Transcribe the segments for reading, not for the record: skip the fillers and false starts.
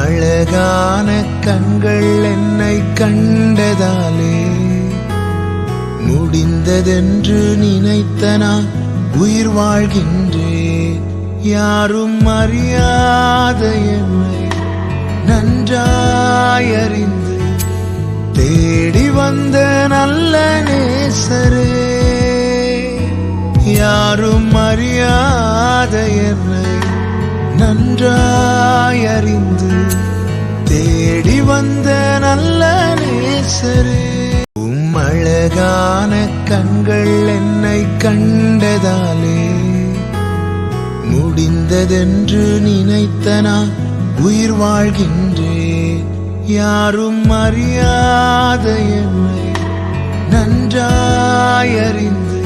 அழகான கண்கள் என்னை கண்டதாலே முடிந்ததென்று நினைத்த நான் உயிர் வாழ்கின்றேன். யாரும் அறியாத என்னை நன்றாயறிந்து தேடி வந்த நல்ல நேசரே, யாரும் அறியாத என்னை நன்றாயறிந்து தேடி வந்த நல்ல நேசரே. அழகான கண்கள் என்னை கண்டதாலே முடிந்ததென்று நினைத்த நான் உயிர் வாழ்கின்றேன். யாரும் அறியாத என்னை நன்றாயறிந்து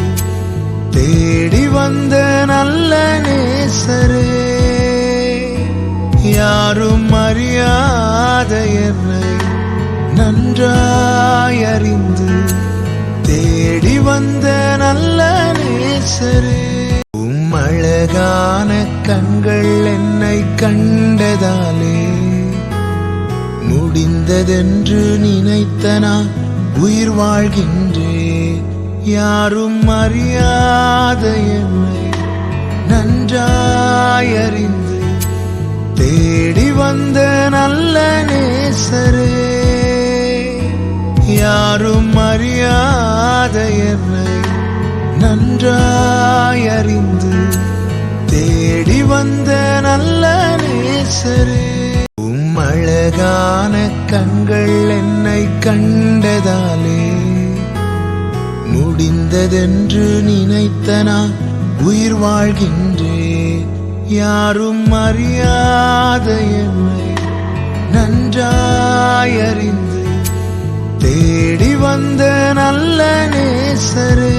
தேடி வந்த நல்ல நேசரே, யாரும் அறியாத என்னை நன்றாயறிந்து தேடி வந்த நல்ல நேசரே. அழகான கண்கள் என்னை கண்டதாலே முடிந்ததென்று நினைத்த நான் உயிர் வாழ்கின்றேன். யாரும் அறியாத என்னை நன்றாயறிந்து தேடி வந்த நல்ல நேசரே, யாரும் அறியாத என்னை நன்றாயறிந்து தேடி வந்த நல்ல நேசரே. அழகான கண்கள் என்னை கண்டதாலே முடிந்ததென்று நினைத்த நான் உயிர் வாழ்கின்றேன். யாரும் அறியாத என்னை நன்றாயறிந்து தேடி வந்த நல்ல நேசரே,